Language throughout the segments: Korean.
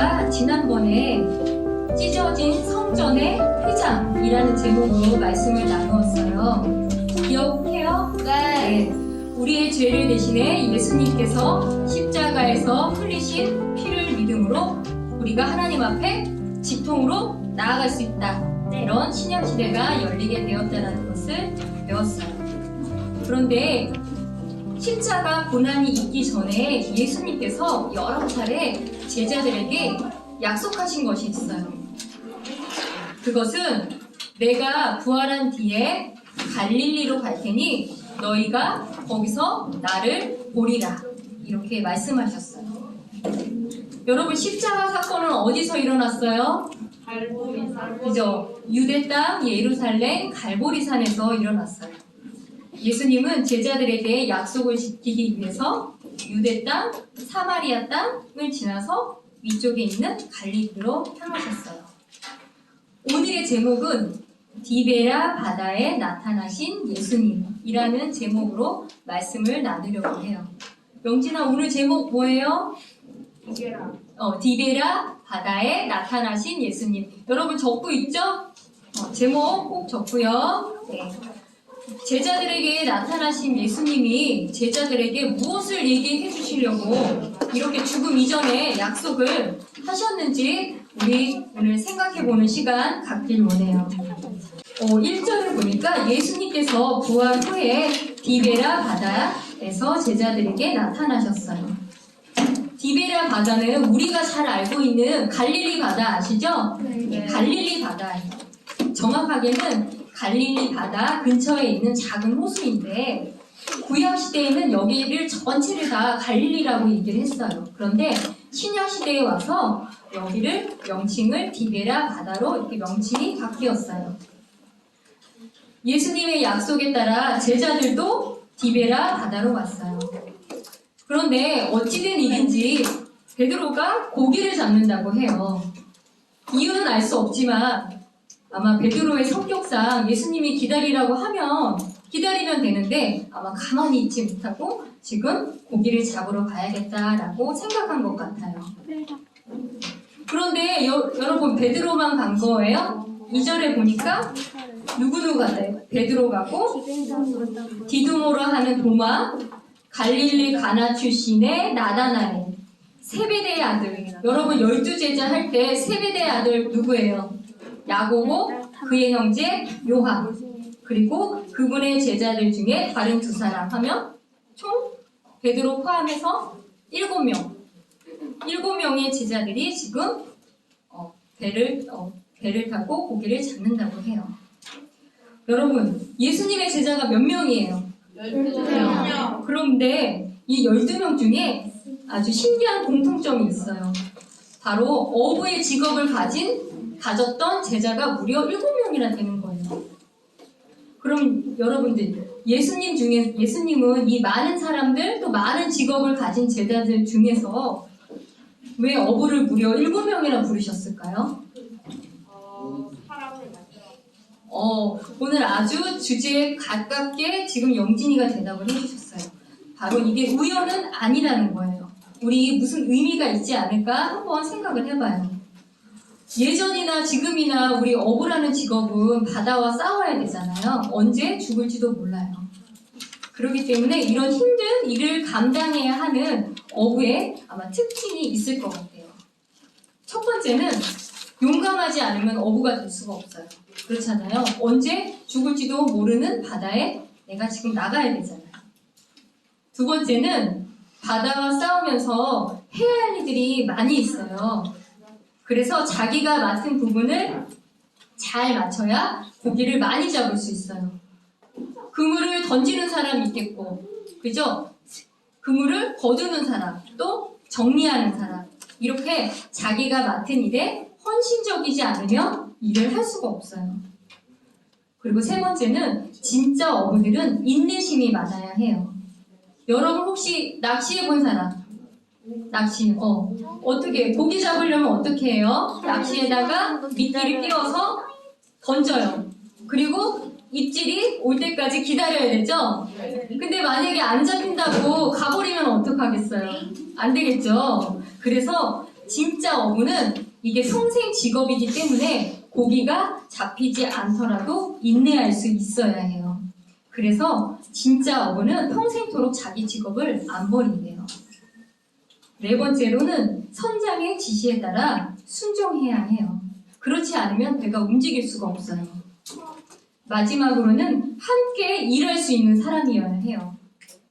우리가 지난번에 찢어진 성전의 회장이라는 제목으로 말씀을 나누었어요. 기억해요? 네. 우리의 죄를 대신해 예수님께서 십자가에서 흘리신 피를 믿음으로 우리가 하나님 앞에 직통으로 나아갈 수 있다. 이런 신약시대가 열리게 되었다는 것을 배웠어요. 그런데 십자가 고난이 있기 전에 예수님께서 여러 차례 제자들에게 약속하신 것이 있어요. 그것은 내가 부활한 뒤에 갈릴리로 갈 테니 너희가 거기서 나를 보리라, 이렇게 말씀하셨어요. 여러분, 십자가 사건은 어디서 일어났어요? 그죠? 유대 땅 예루살렘 갈보리산에서 일어났어요. 예수님은 제자들에게 약속을 지키기 위해서 유대 땅, 사마리아 땅을 지나서 위쪽에 있는 갈릴리로 향하셨어요. 오늘의 제목은 디베라 바다에 나타나신 예수님이라는 제목으로 말씀을 나누려고 해요. 영진아, 오늘 제목 뭐예요? 디베라 바다에 나타나신 예수님. 여러분 적고 있죠? 제목 꼭 적고요. 네. 제자들에게 나타나신 예수님이 제자들에게 무엇을 얘기해 주시려고 이렇게 죽음 이전에 약속을 하셨는지 우리 오늘 생각해보는 시간 갖길 원해요. 1절을 보니까 예수님께서 부활 후에 디베라 바다에서 제자들에게 나타나셨어요. 디베라 바다는 우리가 잘 알고 있는 갈릴리 바다 아시죠? 네. 갈릴리 바다예요. 정확하게는 갈릴리 바다 근처에 있는 작은 호수인데 구약시대에는 여기를 전체를 다 갈릴리라고 얘기를 했어요. 그런데 신약시대에 와서 여기를 명칭을 디베라 바다로 이렇게 명칭이 바뀌었어요. 예수님의 약속에 따라 제자들도 디베라 바다로 왔어요. 그런데 어찌된 일인지 베드로가 고기를 잡는다고 해요. 이유는 알 수 없지만 아마 베드로의 성격상 예수님이 기다리라고 하면 기다리면 되는데 아마 가만히 있지 못하고 지금 고기를 잡으러 가야겠다라고 생각한 것 같아요. 그런데 여러분, 베드로만 간 거예요? 2절에 보니까 누구 갔나요? 베드로 가고 디두모라 하는 도마, 갈릴리 가나 출신의 나다나엘, 세베대의 아들. 여러분, 12제자 할 때 세베대의 아들 누구예요? 야고보, 그의 형제 요한, 그리고 그분의 제자들 중에 다른 2사람 하면 총 베드로 포함해서 7명. 7명의 제자들이 지금 배를 타고 고기를 잡는다고 해요. 여러분, 예수님의 제자가 몇 명이에요? 12명. 그런데 이 12명 중에 아주 신기한 공통점이 있어요. 바로 어부의 직업을 가졌던 제자가 무려 7명이나 되는 거예요. 그럼 여러분들, 예수님은 이 많은 사람들, 또 많은 직업을 가진 제자들 중에서 왜 어부를 무려 7명이나 부르셨을까요? 오늘 아주 주제에 가깝게 지금 영진이가 대답을 해주셨어요. 바로 이게 우연은 아니라는 거예요. 우리 무슨 의미가 있지 않을까 한번 생각을 해봐요. 예전이나 지금이나 우리 어부라는 직업은 바다와 싸워야 되잖아요. 언제 죽을지도 몰라요. 그렇기 때문에 이런 힘든 일을 감당해야 하는 어부에 아마 특징이 있을 것 같아요. 첫 번째는 용감하지 않으면 어부가 될 수가 없어요. 그렇잖아요. 언제 죽을지도 모르는 바다에 내가 지금 나가야 되잖아요. 두 번째는 바다와 싸우면서 해야 할 일들이 많이 있어요. 그래서 자기가 맡은 부분을 잘 맞춰야 고기를 많이 잡을 수 있어요. 그물을 던지는 사람이 있겠고, 그죠? 그물을 거두는 사람, 또 정리하는 사람. 이렇게 자기가 맡은 일에 헌신적이지 않으면 일을 할 수가 없어요. 그리고 세 번째는 진짜 어부들은 인내심이 많아야 해요. 여러분 혹시 낚시해 본 사람? 어떻게 고기 잡으려면 어떻게 해요? 낚시에다가 미끼를 끼워서 던져요. 그리고 입질이 올 때까지 기다려야 되죠? 근데 만약에 안 잡힌다고 가버리면 어떡하겠어요? 안 되겠죠? 그래서 진짜 어부는 이게 평생 직업이기 때문에 고기가 잡히지 않더라도 인내할 수 있어야 해요. 그래서 진짜 어부는 평생토록 자기 직업을 안 버린대요. 네 번째로는 선장의 지시에 따라 순종해야 해요. 그렇지 않으면 배가 움직일 수가 없어요. 마지막으로는 함께 일할 수 있는 사람이어야 해요.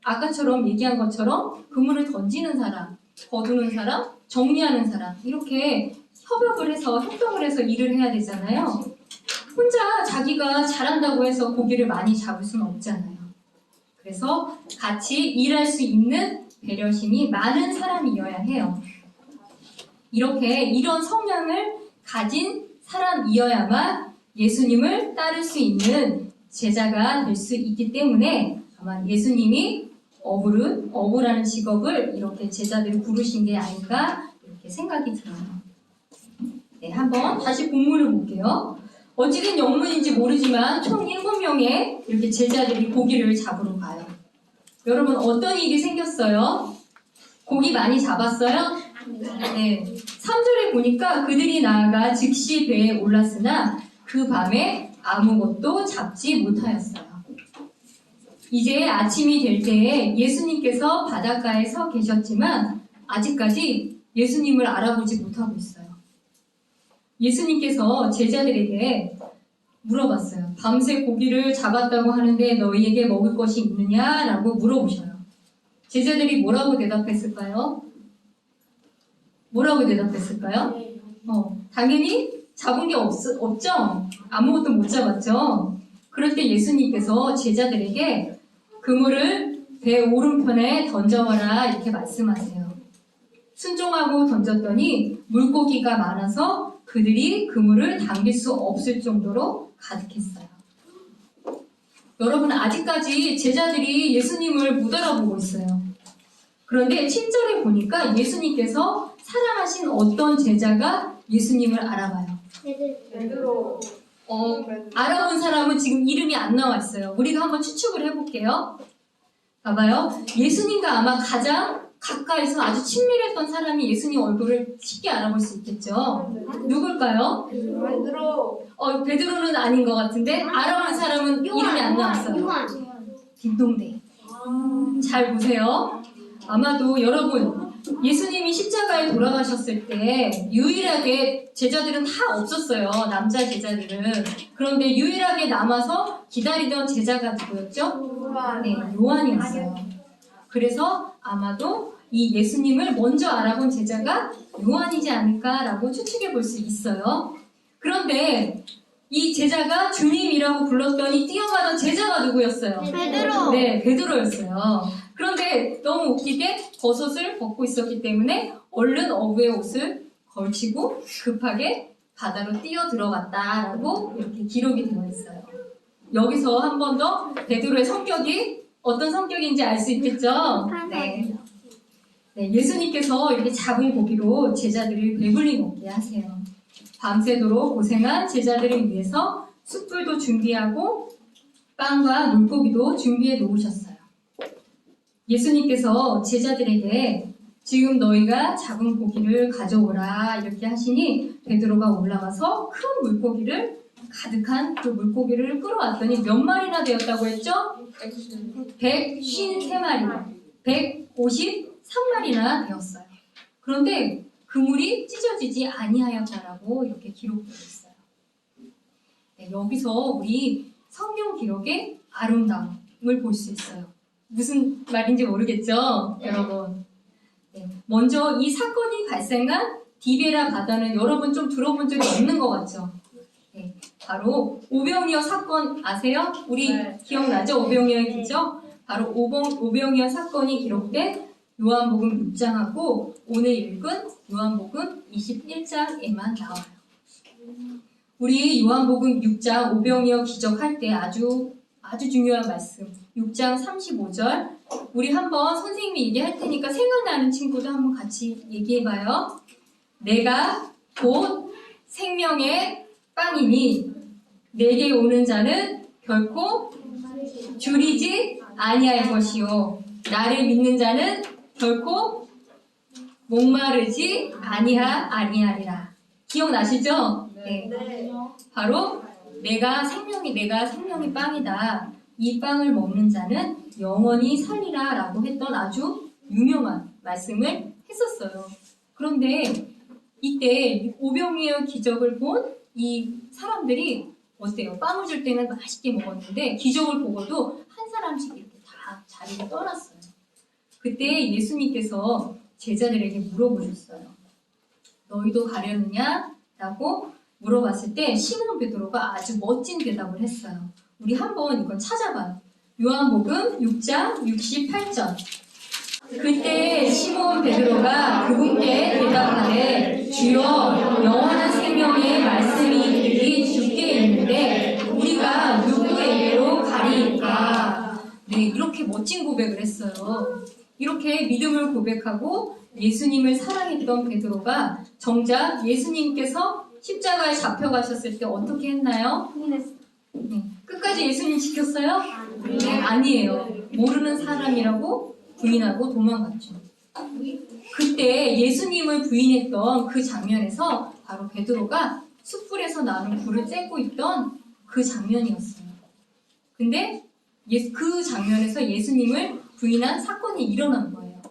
아까처럼 얘기한 것처럼 그물을 던지는 사람, 거두는 사람, 정리하는 사람 이렇게 협업을 해서 협동을 해서 일을 해야 되잖아요. 혼자 자기가 잘한다고 해서 고기를 많이 잡을 수는 없잖아요. 그래서 같이 일할 수 있는 배려심이 많은 사람이어야 해요. 이렇게 이런 성향을 가진 사람이어야만 예수님을 따를 수 있는 제자가 될 수 있기 때문에 아마 예수님이 어부라는 직업을 이렇게 제자들을 부르신 게 아닐까 이렇게 생각이 들어요. 네, 한번 다시 본문을 볼게요. 어찌된 영문인지 모르지만 총 7명의 이렇게 제자들이 고기를 잡으러 가요. 여러분 어떤 일이 생겼어요? 고기 많이 잡았어요? 네. 3절에 보니까 그들이 나아가 즉시 배에 올랐으나 그 밤에 아무것도 잡지 못하였어요. 이제 아침이 될 때에 예수님께서 바닷가에 서 계셨지만 아직까지 예수님을 알아보지 못하고 있어요. 예수님께서 제자들에게 물어봤어요. 밤새 고기를 잡았다고 하는데 너희에게 먹을 것이 있느냐? 라고 물어보셔요. 제자들이 뭐라고 대답했을까요? 뭐라고 대답했을까요? 당연히 잡은 게 없죠? 아무것도 못 잡았죠? 그럴 때 예수님께서 제자들에게 그물을 배 오른편에 던져와라 이렇게 말씀하세요. 순종하고 던졌더니 물고기가 많아서 그들이 그물을 당길 수 없을 정도로 가득했어요. 여러분 아직까지 제자들이 예수님을 못 알아보고 있어요. 그런데 7절에 보니까 예수님께서 사랑하신 어떤 제자가 예수님을 알아봐요. 베드로. 알아본 사람은 지금 이름이 안 나와 있어요. 우리가 한번 추측을 해볼게요. 봐봐요. 예수님과 아마 가장 가까이서 아주 친밀했던 사람이 예수님 얼굴을 쉽게 알아볼 수 있겠죠. 누굴까요? 베드로. 베드로는 아닌 것 같은데 알아본 사람은 이름이 안 나왔어요. 딩동댕. 잘 보세요. 아마도 여러분 예수님이 십자가에 돌아가셨을 때 유일하게 제자들은 다 없었어요. 남자 제자들은. 그런데 유일하게 남아서 기다리던 제자가 누구였죠? 네, 요한이었어요. 그래서 아마도 이 예수님을 먼저 알아본 제자가 요한이지 않을까라고 추측해 볼 수 있어요. 그런데 이 제자가 주님이라고 불렀더니 뛰어가던 제자가 누구였어요? 베드로. 네, 베드로였어요. 그런데 너무 웃기게 겉옷을 벗고 있었기 때문에 얼른 어부의 옷을 걸치고 급하게 바다로 뛰어 들어갔다라고 이렇게 기록이 되어 있어요. 여기서 한 번 더 베드로의 성격이 어떤 성격인지 알 수 있겠죠? 네. 네, 예수님께서 이렇게 잡은 고기로 제자들을 배불리 먹게 하세요. 밤새도록 고생한 제자들을 위해서 숯불도 준비하고 빵과 물고기도 준비해 놓으셨어요. 예수님께서 제자들에게 지금 너희가 잡은 고기를 가져오라 이렇게 하시니 베드로가 올라가서 큰 물고기를 가득한 그 물고기를 끌어왔더니 몇 마리나 되었다고 했죠? 153마리, 153마리나 되었어요. 그런데 그물이 찢어지지 아니하였다라고 이렇게 기록되어 있어요. 네, 여기서 우리 성경 기록의 아름다움을 볼 수 있어요. 무슨 말인지 모르겠죠, 여러분? 네, 먼저 이 사건이 발생한 디베라 바다는 여러분 좀 들어본 적이 없는 것 같죠? 네, 바로 오병이어 사건 아세요? 우리 기억나죠? 오병이어의 기적? 바로 오병이어 사건이 기록된 요한복음 6장하고 오늘 읽은 요한복음 21장에만 나와요. 우리 요한복음 6장 오병이어 기적할 때 아주 중요한 말씀 6장 35절 우리 한번 선생님이 얘기할 테니까 생각나는 친구도 한번 같이 얘기해봐요. 내가 곧 생명의 빵이니 내게 오는 자는 결코 줄이지 아니할 것이요 나를 믿는 자는 결코 목마르지 아니하리라. 기억나시죠? 네. 네. 바로 내가 생명이 빵이다. 이 빵을 먹는 자는 영원히 살리라 라고 했던 아주 유명한 말씀을 했었어요. 그런데 이때 오병이어 기적을 본 이 사람들이 어때요? 빵을 줄 때는 맛있게 먹었는데 기적을 보고도 한 사람씩 이렇게 다 자리를 떠났어요. 그때 예수님께서 제자들에게 물어보셨어요. 너희도 가려느냐? 라고 물어봤을 때 시몬 베드로가 아주 멋진 대답을 했어요. 우리 한번 이건 찾아봐요. 요한복음 6장 68절. 그때 시몬 베드로가 그분께 대답하되 주여 영원한 생명의 말씀이 그들이 주께 있는데 우리가 누구에게로 가리이까. 네, 이렇게 멋진 고백을 했어요. 이렇게 믿음을 고백하고 예수님을 사랑했던 베드로가 정작 예수님께서 십자가에 잡혀가셨을 때 어떻게 했나요? 네, 끝까지 예수님 지켰어요? 네, 아니에요. 모르는 사람이라고 부인하고 도망갔죠. 그때 예수님을 부인했던 그 장면에서 바로 베드로가 숯불에서 나는 불을 쬐고 있던 그 장면이었어요. 근데 그 장면에서 예수님을 부인한 사건이 일어난 거예요.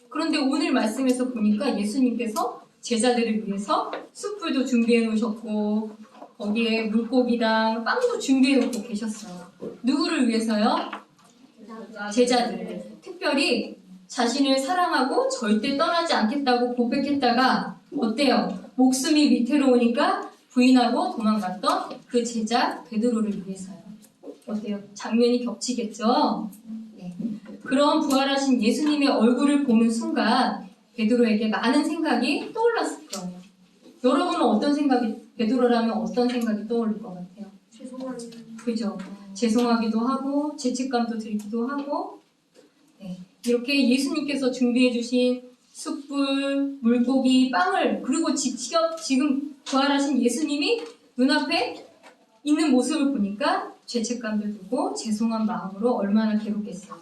그런데 오늘 말씀에서 보니까 예수님께서 제자들을 위해서 숯불도 준비해 놓으셨고 거기에 물고기랑 빵도 준비해 놓고 계셨어요. 누구를 위해서요? 제자들. 특별히 자신을 사랑하고 절대 떠나지 않겠다고 고백했다가 어때요? 목숨이 위태로우니까 부인하고 도망갔던 그 제자 베드로를 위해서요. 어때요? 장면이 겹치겠죠? 네. 그런 부활하신 예수님의 얼굴을 보는 순간 베드로에게 많은 생각이 떠올랐을 거예요. 여러분은 어떤 생각이, 베드로라면 어떤 생각이 떠오를 것 같아요? 죄송합니다. 그죠? 죄송하기도 하고 죄책감도 들기도 하고 네. 이렇게 예수님께서 준비해 주신 숯불, 물고기, 빵을 그리고 직접 지금 부활하신 예수님이 눈앞에 있는 모습을 보니까 죄책감도 들고 죄송한 마음으로 얼마나 괴롭겠어요.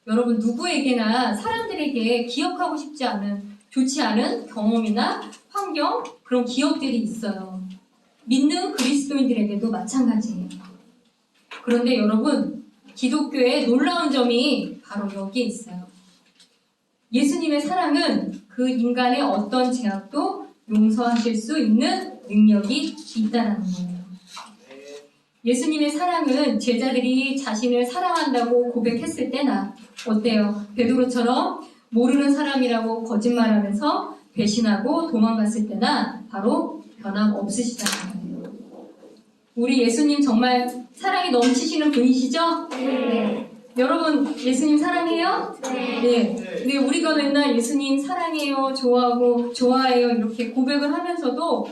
여러분 누구에게나 사람들에게 기억하고 싶지 않은 좋지 않은 경험이나 환경 그런 기억들이 있어요. 믿는 그리스도인들에게도 마찬가지예요. 그런데 여러분 기독교의 놀라운 점이 바로 여기에 있어요. 예수님의 사랑은 그 인간의 어떤 제약도 용서하실 수 있는 능력이 있다는 거예요. 예수님의 사랑은 제자들이 자신을 사랑한다고 고백했을 때나 어때요? 베드로처럼 모르는 사람이라고 거짓말하면서 배신하고 도망갔을 때나 바로 변함없으시다는 거예요. 우리 예수님 정말 사랑이 넘치시는 분이시죠? 네. 여러분 예수님 사랑해요? 네. 네. 우리가 맨날 예수님 사랑해요, 좋아해요 이렇게 고백을 하면서도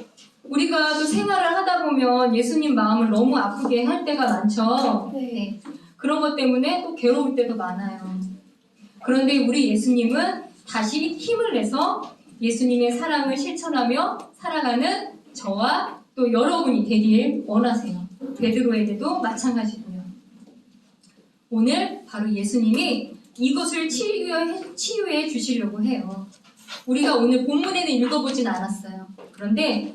우리가 또 생활을 하다 보면 예수님 마음을 너무 아프게 할 때가 많죠. 네. 그런 것 때문에 또 괴로울 때도 많아요. 그런데 우리 예수님은 다시 힘을 내서 예수님의 사랑을 실천하며 살아가는 저와 또 여러분이 되길 원하세요. 베드로에게도 마찬가지고요. 오늘 바로 예수님이 이것을 치유해 주시려고 해요. 우리가 오늘 본문에는 읽어보진 않았어요. 그런데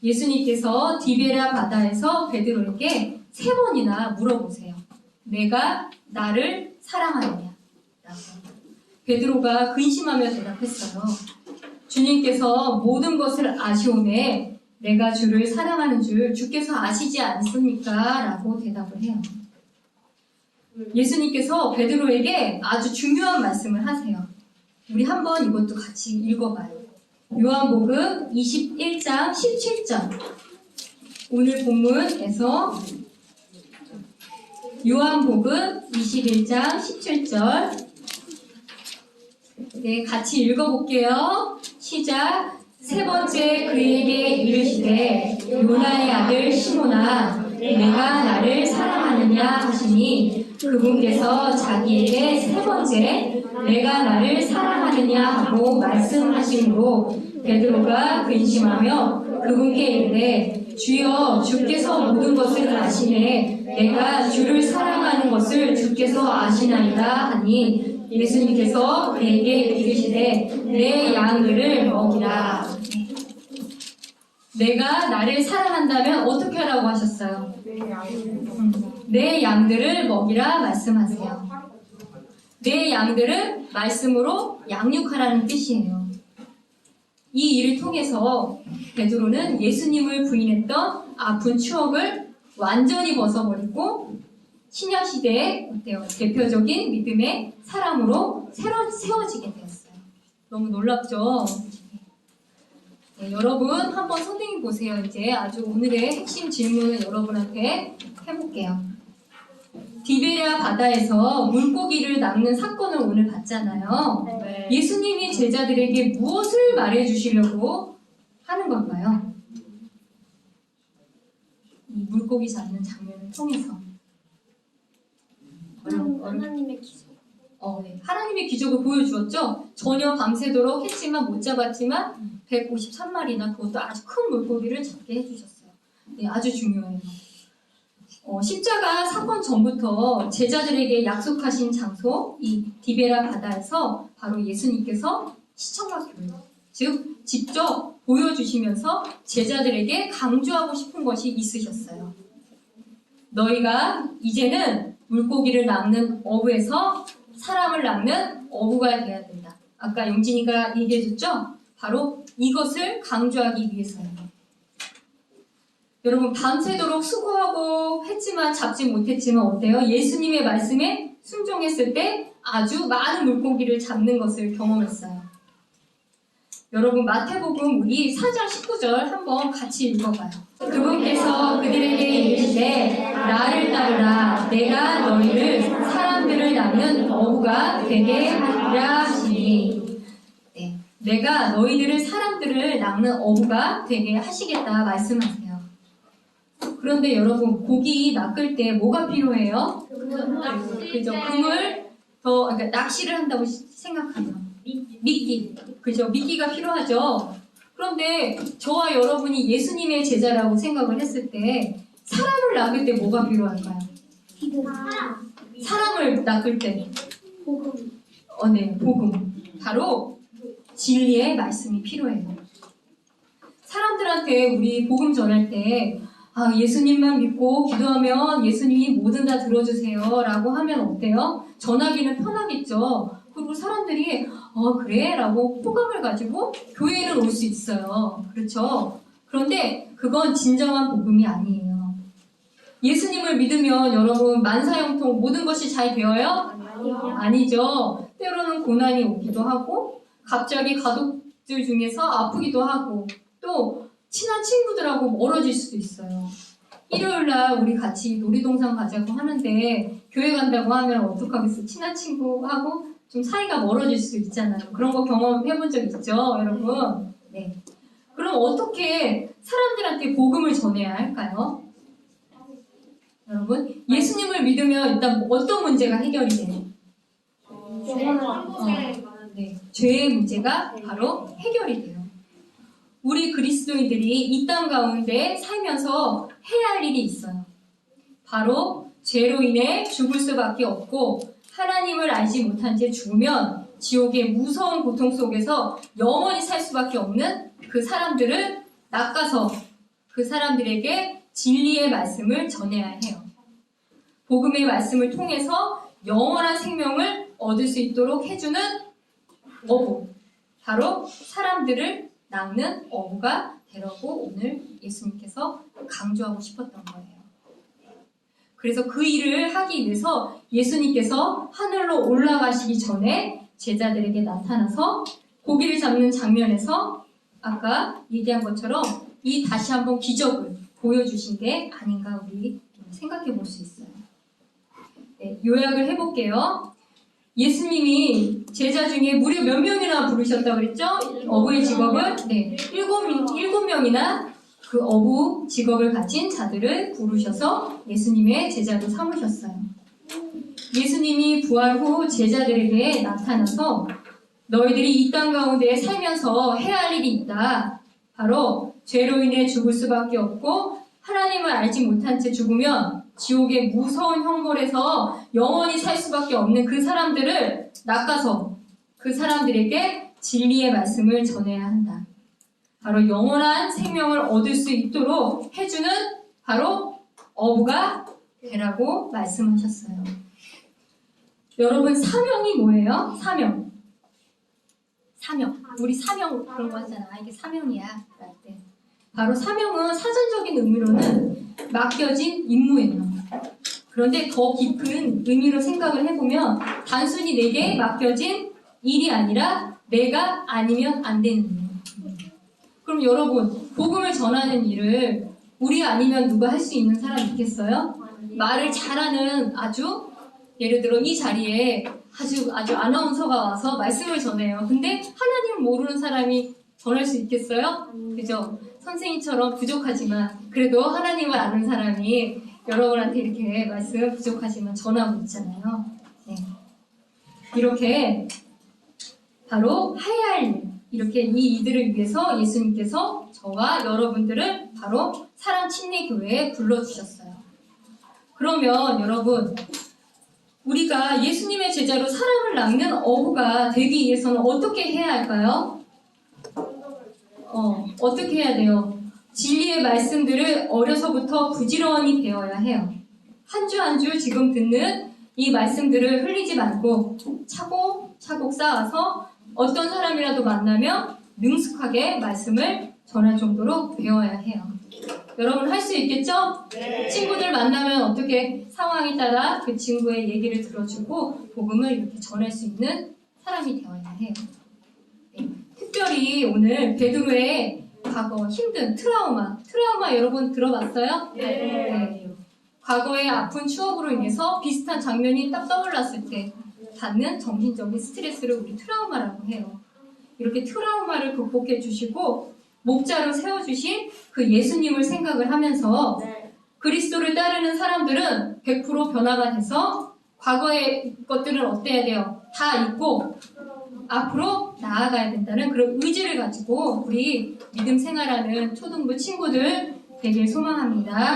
예수님께서 디베라 바다에서 베드로에게 3번이나 물어보세요. 내가 나를 사랑하느냐? 라고. 베드로가 근심하며 대답했어요. 주님께서 모든 것을 아시오매 내가 주를 사랑하는 줄 주께서 아시지 않습니까? 라고 대답을 해요. 예수님께서 베드로에게 아주 중요한 말씀을 하세요. 우리 한번 이것도 같이 읽어봐요. 요한복음 21장 17절. 오늘 본문에서 요한복음 21장 17절. 네, 같이 읽어볼게요. 시작. 3번째 그에게 이르시되 요나의 아들 시몬아 내가 나를 사랑하느냐 하시니 그분께서 자기에게 3번째 내가 나를 사랑하느냐 하고 말씀하심으로 베드로가 근심하며 그분께 이르되 주여 주께서 모든 것을 아시네 내가 주를 사랑하는 것을 주께서 아시나이다 하니 예수님께서 그에게 이르시되 내 양들을 먹이라. 내가 나를 사랑한다면 어떻게 하라고 하셨어요? 내 양들을 먹이라 말씀하세요. 내 양들을 말씀으로 양육하라는 뜻이에요. 이 일을 통해서 베드로는 예수님을 부인했던 아픈 추억을 완전히 벗어버리고 신약시대의 어때요? 대표적인 믿음의 사람으로 새로 세워지게 되었어요. 너무 놀랍죠? 네, 여러분 한번 선생님 보세요. 이제 아주 오늘의 핵심 질문을 여러분한테 해볼게요. 디베랴 바다에서 물고기를 낚는 사건을 오늘 봤잖아요. 네. 예수님이 제자들에게 무엇을 말해주시려고 하는 걸까요? 이 물고기 잡는 장면을 통해서 하나님의 기적. 네. 하나님의 기적을 보여주었죠. 전혀 밤새도록 했지만 못 잡았지만 153마리나 그것도 아주 큰 물고기를 잡게 해주셨어요. 네, 아주 중요해요. 십자가 사건 전부터 제자들에게 약속하신 장소, 이 디베라 바다에서 바로 예수님께서 시청각 교회, 즉 직접 보여주시면서 제자들에게 강조하고 싶은 것이 있으셨어요. 너희가 이제는 물고기를 낚는 어부에서 사람을 낚는 어부가 되어야 된다. 아까 영진이가 얘기해줬죠? 바로 이것을 강조하기 위해서예요. 여러분 밤새도록 수고하고 했지만 잡지 못했지만 어때요? 예수님의 말씀에 순종했을 때 아주 많은 물고기를 잡는 것을 경험했어요. 여러분 마태복음 우리 4장 19절 한번 같이 읽어봐요. 그분께서 그들에게 이르시되 나를 따르라 내가 너희를 사람들을 낚는 어부가 되게 하리라 하시니. 네, 내가 너희들을 사람들을 낚는 어부가 되게 하시겠다 말씀하세요. 그런데 여러분 고기 낚을 때 뭐가 필요해요? 그죠? 그러니까 낚시를 한다고 생각하면 미끼, 그죠? 미끼가 필요하죠. 그런데 저와 여러분이 예수님의 제자라고 생각을 했을 때 사람을 낚을 때 뭐가 필요할까요? 사람을 낚을 때 네, 복음. 바로 진리의 말씀이 필요해요. 사람들한테 우리 복음 전할 때 예수님만 믿고 기도하면 예수님이 뭐든 다 들어주세요 라고 하면 어때요? 전하기는 편하겠죠. 그리고 사람들이 그래? 라고 호감을 가지고 교회를 올 수 있어요. 그렇죠? 그런데 그건 진정한 복음이 아니에요. 예수님을 믿으면 여러분 만사형통 모든 것이 잘 되어요? 아니죠. 때로는 고난이 오기도 하고 갑자기 가족들 중에서 아프기도 하고 또 친한 친구들하고 멀어질 수도 있어요. 일요일날 우리 같이 놀이동산 가자고 하는데 교회 간다고 하면 어떡하겠어요? 친한 친구하고 좀 사이가 멀어질 수 있잖아요. 그런 거 경험해본 적 있죠, 여러분? 네. 그럼 어떻게 사람들한테 복음을 전해야 할까요? 여러분, 예수님을 믿으면 일단 어떤 문제가 해결이 돼요? 네, 죄의 문제가 바로 해결이 돼요. 우리 그리스도인들이 이 땅 가운데 살면서 해야 할 일이 있어요. 바로 죄로 인해 죽을 수밖에 없고 하나님을 알지 못한 채 죽으면 지옥의 무서운 고통 속에서 영원히 살 수밖에 없는 그 사람들을 낚아서 그 사람들에게 진리의 말씀을 전해야 해요. 복음의 말씀을 통해서 영원한 생명을 얻을 수 있도록 해주는 어부, 바로 사람들을 낚는 어부가 되라고 오늘 예수님께서 강조하고 싶었던 거예요. 그래서 그 일을 하기 위해서 예수님께서 하늘로 올라가시기 전에 제자들에게 나타나서 고기를 잡는 장면에서 아까 얘기한 것처럼 이 다시 한번 기적을 보여주신 게 아닌가 우리 생각해 볼 수 있어요. 네, 요약을 해볼게요. 예수님이 제자 중에 무려 몇 명이나 부르셨다고 그랬죠? 어부의 직업을? 네, 7명이나 그 어부 직업을 가진 자들을 부르셔서 예수님의 제자로 삼으셨어요. 예수님이 부활 후 제자들에게 나타나서 너희들이 이 땅 가운데 살면서 해야 할 일이 있다. 바로 죄로 인해 죽을 수밖에 없고 하나님을 알지 못한 채 죽으면 지옥의 무서운 형벌에서 영원히 살 수밖에 없는 그 사람들을 낚아서 그 사람들에게 진리의 말씀을 전해야 한다. 바로 영원한 생명을 얻을 수 있도록 해주는 바로 어부가 되라고 말씀하셨어요. 여러분, 사명이 뭐예요? 사명. 우리 사명 그런 거 하잖아. 이게 사명이야. 할 때. 바로 사명은 사전적인 의미로는 맡겨진 임무예요. 그런데 더 깊은 의미로 생각을 해보면 단순히 내게 맡겨진 일이 아니라 내가 아니면 안 되는 일. 그럼 여러분, 복음을 전하는 일을 우리 아니면 누가 할 수 있는 사람 있겠어요? 말을 잘하는 아주 예를 들어 이 자리에 아주 아나운서가 와서 말씀을 전해요. 근데 하나님을 모르는 사람이 전할 수 있겠어요? 그죠? 선생님처럼 부족하지만 그래도 하나님을 아는 사람이 여러분한테 이렇게 말씀 부족하지만 전하고 있잖아요. 네. 이렇게 바로 해야 할 일, 이렇게 이 이들을 위해서 예수님께서 저와 여러분들을 바로 사랑 침례 교회에 불러주셨어요. 그러면 여러분, 우리가 예수님의 제자로 사람을 낚는 어부가 되기 위해서는 어떻게 해야 할까요? 어떻게 해야 돼요? 진리의 말씀들을 어려서부터 부지런히 배워야 해요. 한 주 한 주 지금 듣는 이 말씀들을 흘리지 말고 차곡차곡 쌓아서 어떤 사람이라도 만나면 능숙하게 말씀을 전할 정도로 배워야 해요. 여러분 할 수 있겠죠? 네. 친구들 만나면 어떻게 상황에 따라 그 친구의 얘기를 들어주고 복음을 이렇게 전할 수 있는 사람이 되어야 해요. 네. 특별히 오늘 베드로의 과거 힘든 트라우마 여러분 들어봤어요? 네. 과거의 아픈 추억으로 인해서 비슷한 장면이 딱 떠올랐을 때 받는 정신적인 스트레스를 우리 트라우마라고 해요. 이렇게 트라우마를 극복해 주시고 목자로 세워주신 그 예수님을 생각을 하면서 그리스도를 따르는 사람들은 100% 변화가 돼서 과거의 것들은 어때야 돼요? 다 잊고 앞으로 나아가야 된다는 그런 의지를 가지고 우리 믿음 생활하는 초등부 친구들 되길 소망합니다.